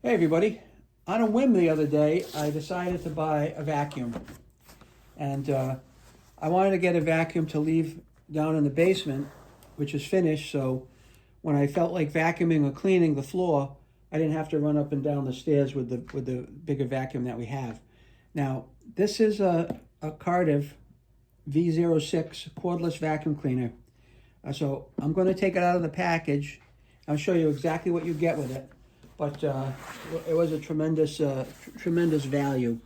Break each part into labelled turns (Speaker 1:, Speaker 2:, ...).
Speaker 1: Hey everybody, on a whim the other day, I decided to buy a vacuum. And I wanted to get a vacuum to leave down in the basement, which is finished, so when I felt like vacuuming or cleaning the floor, I didn't have to run up and down the stairs with the bigger vacuum that we have. Now, this is a KARDV V06 cordless vacuum cleaner. So I'm going to take it out of the package. I'll show you exactly what you get with it. But it was a tremendous value,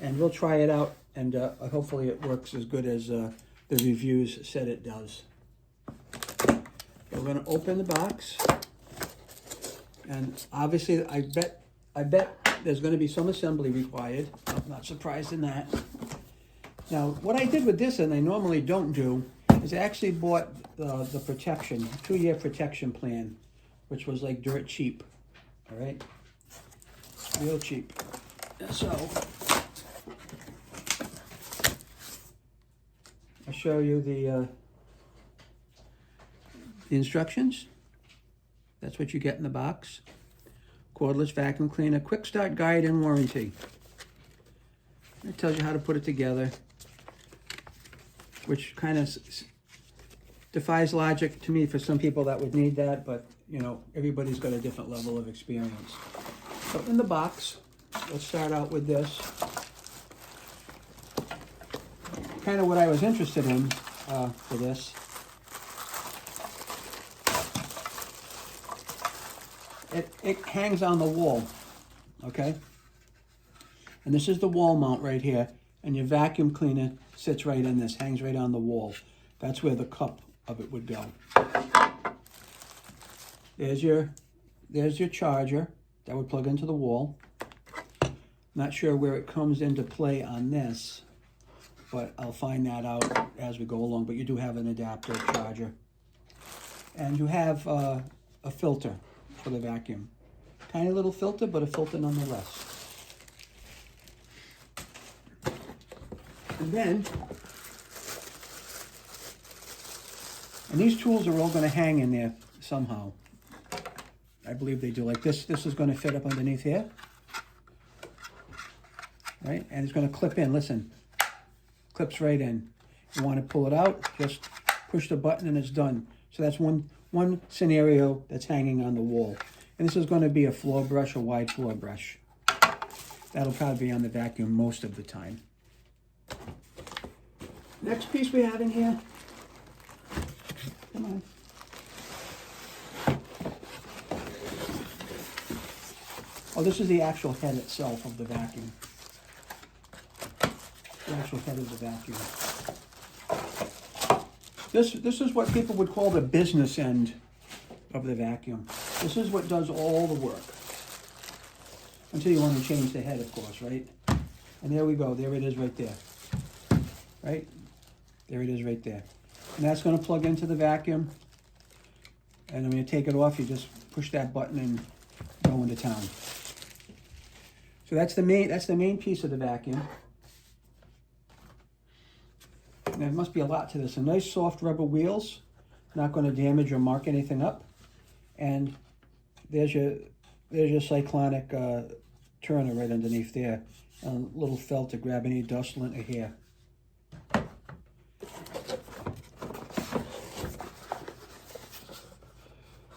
Speaker 1: and we'll try it out, and hopefully it works as good as the reviews said it does. Okay, we're going to open the box, and obviously I bet there's going to be some assembly required. I'm not surprised in that. Now, what I did with this, and I normally don't do, is I actually bought the protection, 2-year protection plan, which was like dirt cheap. All right, real cheap. So I'll show you the instructions. That's what you get in the box. Cordless vacuum cleaner, quick start guide and warranty. It tells you how to put it together, which kind of defies logic to me for some people that would need that, but you know, everybody's got a different level of experience. So in the box, let's start out with this. Kind of what I was interested in for this. It hangs on the wall, okay? And this is the wall mount right here, and your vacuum cleaner sits right in this, hangs right on the wall. That's where the cup of it would go. There's your charger that would plug into the wall. Not sure where it comes into play on this, but I'll find that out as we go along. But you do have an adapter charger. And you have a filter for the vacuum. Tiny little filter, but a filter nonetheless. And then, and these tools are all going to hang in there somehow. I believe they do. Like this is going to fit up underneath here, right? And it's going to clip in. Listen, clips right in. You want to pull it out, just push the button and it's done. So that's one scenario that's hanging on the wall. And this is going to be a floor brush, a wide floor brush. That'll probably be on the vacuum most of the time. Next piece we have in here. Come on. Oh, this is the actual head itself of the vacuum. The actual head of the vacuum. This is what people would call the business end of the vacuum. This is what does all the work. Until you want to change the head, of course, right? And there we go. There it is right there. Right? There it is right there. And that's going to plug into the vacuum. And when you take it off, you just push that button and go into town. So that's the main piece of the vacuum. And there must be a lot to this. Some nice soft rubber wheels, not going to damage or mark anything up. And there's your cyclonic turner right underneath there. A little felt to grab any dust, lint, or hair.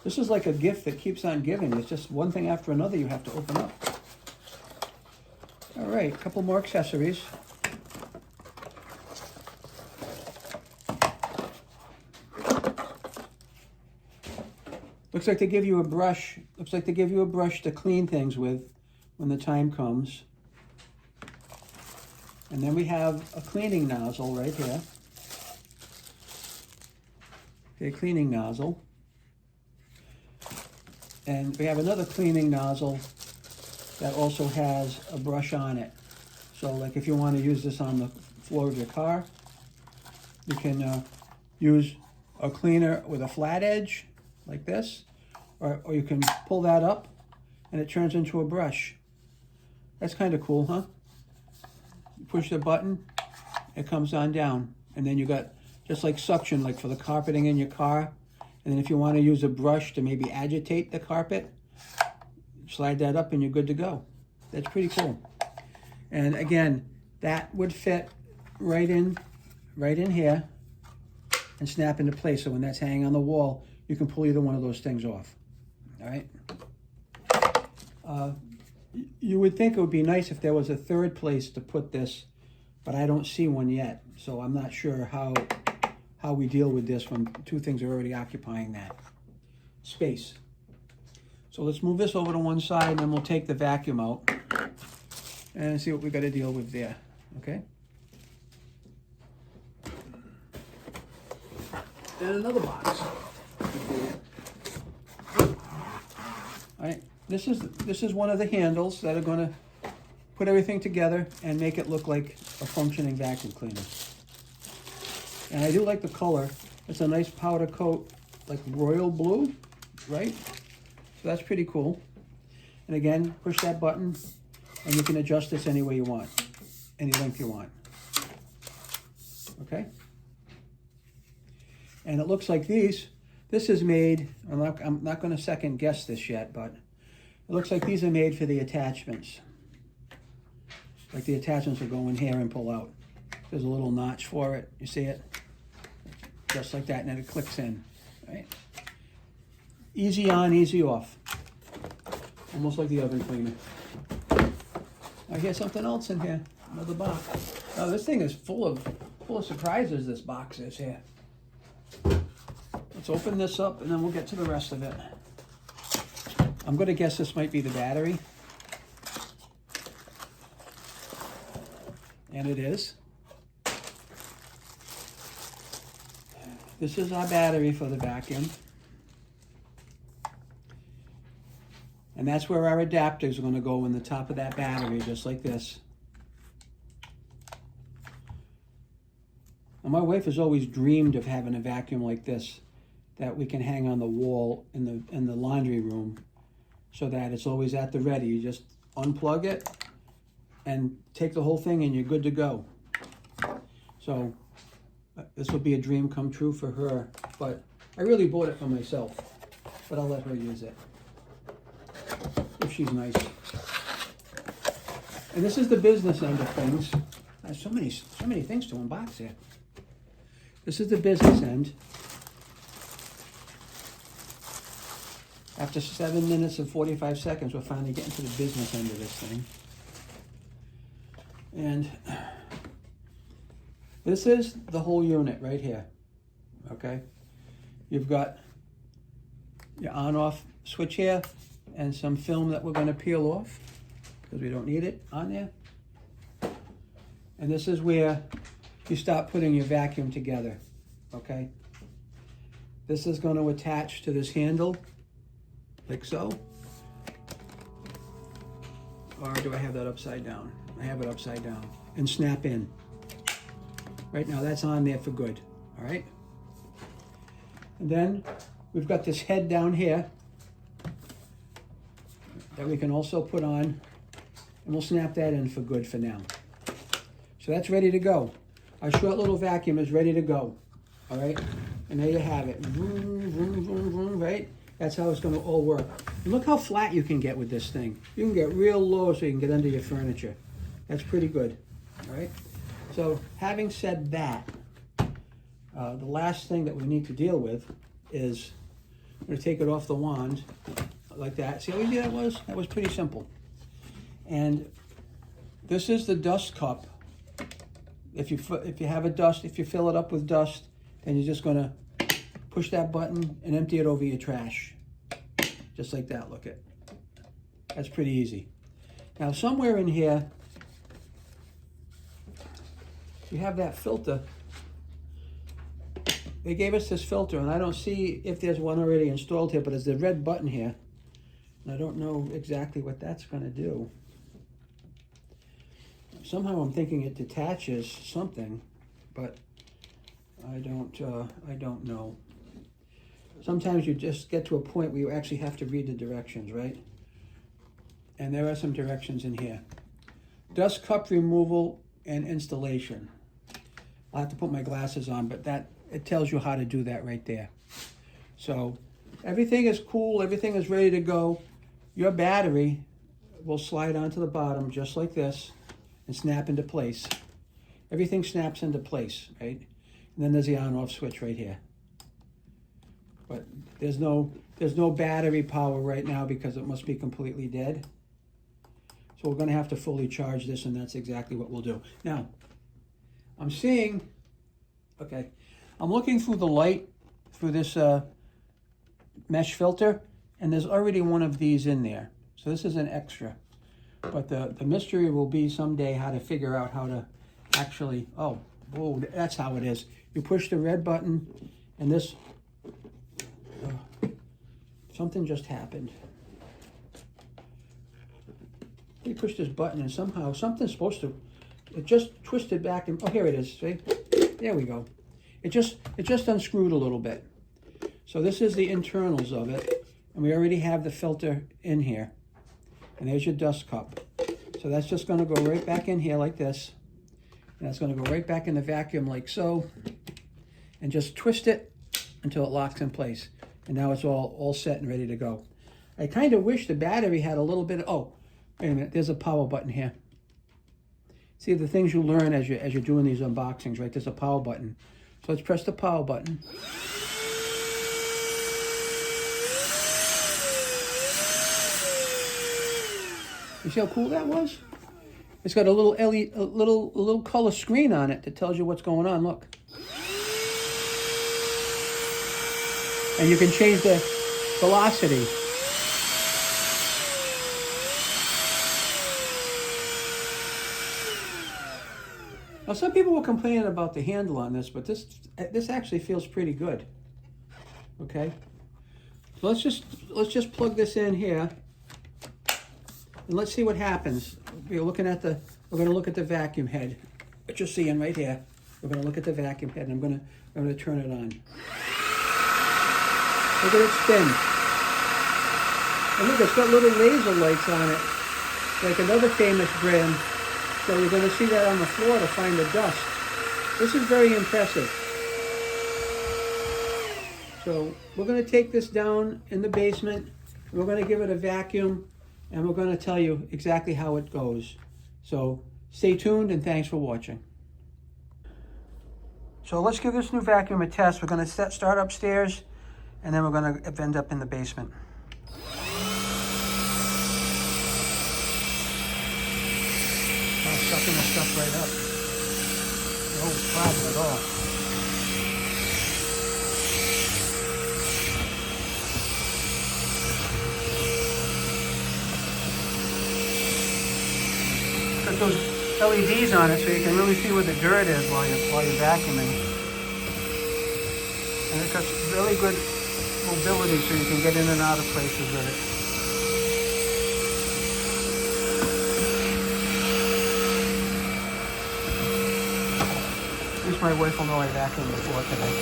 Speaker 1: This is like a gift that keeps on giving. It's just one thing after another you have to open up. All right, a couple more accessories. Looks like they give you a brush. Looks like they give you a brush to clean things with when the time comes. And then we have a cleaning nozzle right here. Okay, cleaning nozzle. And we have another cleaning nozzle that also has a brush on it. So like if you want to use this on the floor of your car, you can use a cleaner with a flat edge like this, or you can pull that up and it turns into a brush. That's kind of cool, huh? You push the button, it comes on down, and then you got just like suction, like for the carpeting in your car. And then if you want to use a brush to maybe agitate the carpet, slide that up and you're good to go. That's pretty cool. And again, that would fit right in here and snap into place. So when that's hanging on the wall, you can pull either one of those things off. All right. You would think it would be nice if there was a third place to put this, but I don't see one yet. So I'm not sure how we deal with this when two things are already occupying that space. So let's move this over to one side, and then we'll take the vacuum out and see what we got to deal with there. Okay. And another box. All right. This is one of the handles that are going to put everything together and make it look like a functioning vacuum cleaner. And I do like the color. It's a nice powder coat, like royal blue, right? So that's pretty cool. And again, push that button and you can adjust this any way you want, any length you want. Okay? And it looks like this is made, I'm not going to second guess this yet, but it looks like these are made for the attachments. Like the attachments will go in here and pull out. There's a little notch for it. You see it? Just like that, and then it clicks in. Right? Easy on, easy off. Almost like the oven cleaner. I hear something else in here. Another box. Oh, this thing is full of surprises. This box is here. Let's open this up, and then we'll get to the rest of it. I'm going to guess this might be the battery. And it is. This is our battery for the vacuum. And that's where our adapters are going to go in the top of that battery, just like this. And my wife has always dreamed of having a vacuum like this that we can hang on the wall in the laundry room so that it's always at the ready. You just unplug it and take the whole thing and you're good to go. So this will be a dream come true for her, but I really bought it for myself, but I'll let her use it if she's nice. And this is the business end of things. There's so many things to unbox here. This is the business end. After 7 minutes and 45 seconds, we're finally getting to the business end of this thing. And this is the whole unit right here, okay? You've got your on-off switch here and some film that we're going to peel off because we don't need it on there. And this is where you start putting your vacuum together, okay? This is going to attach to this handle, like so. Or do I have that upside down? I have it upside down. And snap in. Right now, that's on there for good, all right? And then we've got this head down here that we can also put on, and we'll snap that in for good for now. So that's ready to go. Our short little vacuum is ready to go, all right? And there you have it. Vroom, vroom, vroom, vroom, right? That's how it's gonna all work. And look how flat you can get with this thing. You can get real low so you can get under your furniture. That's pretty good, all right? So having said that, the last thing that we need to deal with is I'm gonna take it off the wand like that. See how easy that was? That was pretty simple. And this is the dust cup. If you fill it up with dust, then you're just gonna push that button and empty it over your trash. Just like that, look it. That's pretty easy. Now somewhere in here, you have that filter. They gave us this filter, and I don't see if there's one already installed here, but there's the red button here. And I don't know exactly what that's gonna do. Somehow I'm thinking it detaches something, but I don't know. Sometimes you just get to a point where you actually have to read the directions, right? And there are some directions in here. Dust cup removal and installation. I'll have to put my glasses on, but it tells you how to do that right there. So everything is cool, everything is ready to go. your battery will slide onto the bottom just like this and snap into place. Everything snaps into place, right? And then there's the on-off switch right here. But there's no battery power right now because it must be completely dead. So we're going to have to fully charge this, and that's exactly what we'll do. Now, I'm seeing, okay, I'm looking through the light through this mesh filter, and there's already one of these in there. So this is an extra. But the mystery will be someday how to figure out how to actually, oh, whoa, that's how it is. You push the red button, and this, something just happened. You push this button, and somehow something's supposed to, it just twisted back, and oh, here it is, see? There we go. It just unscrewed a little bit. So this is the internals of it, and we already have the filter in here. And there's your dust cup. So that's just going to go right back in here like this. And that's going to go right back in the vacuum like so. And just twist it until it locks in place. And now it's all set and ready to go. I kind of wish the battery had a little bit of, oh, wait a minute, there's a power button here. See, the things you learn as you're doing these unboxings, right? There's a power button. So let's press the power button. You see how cool that was? It's got a little LED, a little color screen on it that tells you what's going on. Look, and you can change the velocity. Now, some people were complaining about the handle on this, but this actually feels pretty good. Okay, so let's just plug this in here. And let's see what happens. We're going to look at the vacuum head. What you're seeing right here. We're going to look at the vacuum head, and I'm going to turn it on. Look at it spin. And look, it's got little laser lights on it, like another famous brand. So you're going to see that on the floor to find the dust. This is very impressive. So we're going to take this down in the basement. We're going to give it a vacuum. And we're going to tell you exactly how it goes. So stay tuned, and thanks for watching. So let's give this new vacuum a test. We're going to start upstairs, and then we're going to end up in the basement. Oh, sucking the stuff right up. No problem at all. Put those LEDs on it so you can really see where the dirt is while you're vacuuming. And it's got really good mobility so you can get in and out of places with it. At least my wife will know I vacuumed before today.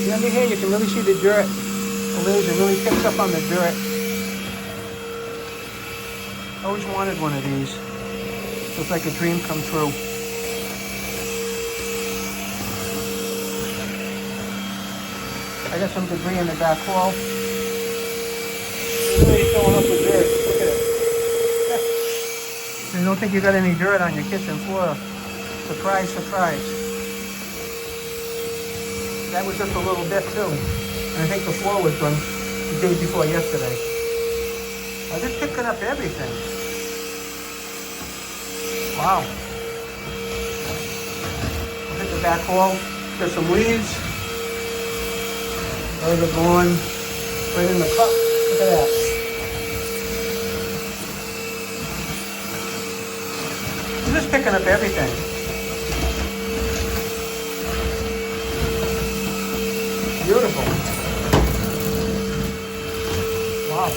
Speaker 1: See under here, you can really see the dirt. The laser really picks up on the dirt. I always wanted one of these. Looks like a dream come true. I got some debris in the back wall. It's really filling up with dirt. Look at it. You don't think you got any dirt on your kitchen floor. Surprise, surprise. That was just a little bit too. And I think the floor was done the day before yesterday. I'm just picking up everything. Wow. Look at the back wall. Got some leaves. Those are going right in the cup. Look at that. I'm just picking up everything. Beautiful. Wow.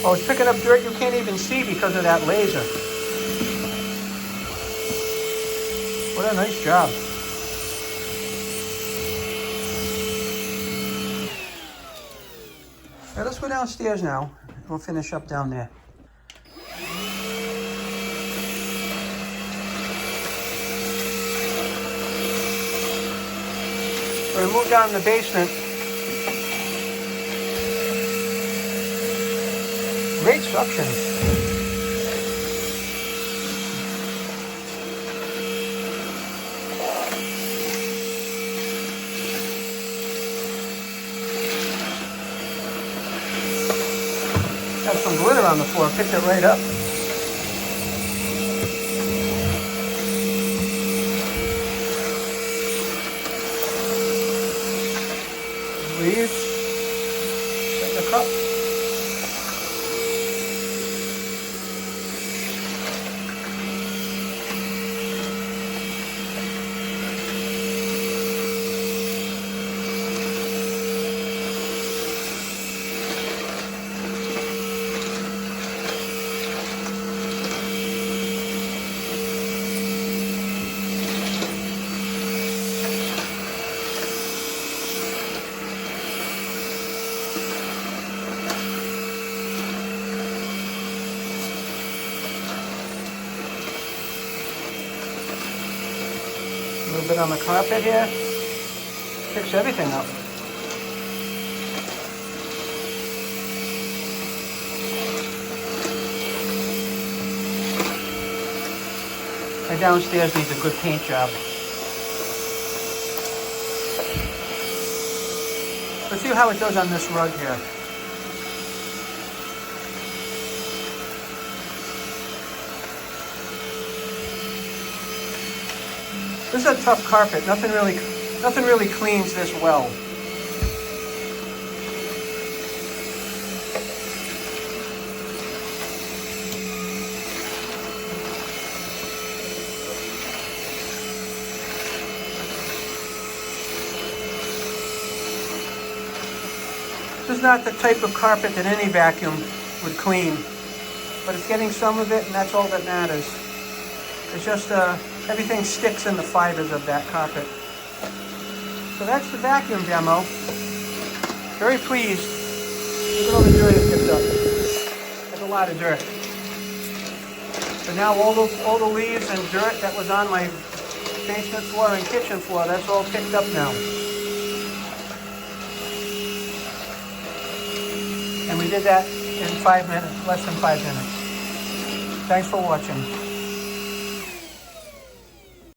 Speaker 1: Oh, it's picking up dirt you can't even see because of that laser. What a nice job. All right, let's go downstairs now. We'll finish up down there. So we moved down in the basement. Great suction. Got some glitter on the floor, picked it right up. Leaves, in the cup. A little bit on the carpet here. Fix everything up. My downstairs needs a good paint job. Let's see how it does on this rug here. This is a tough carpet. Nothing really cleans this well. This is not the type of carpet that any vacuum would clean, but it's getting some of it, and that's all that matters. It's just everything sticks in the fibers of that carpet. So that's the vacuum demo. Very pleased. Look at all the dirt it picked up. There's a lot of dirt. So now all the leaves and dirt that was on my basement floor and kitchen floor, that's all picked up now. And we did that in 5 minutes, less than 5 minutes. Thanks for watching.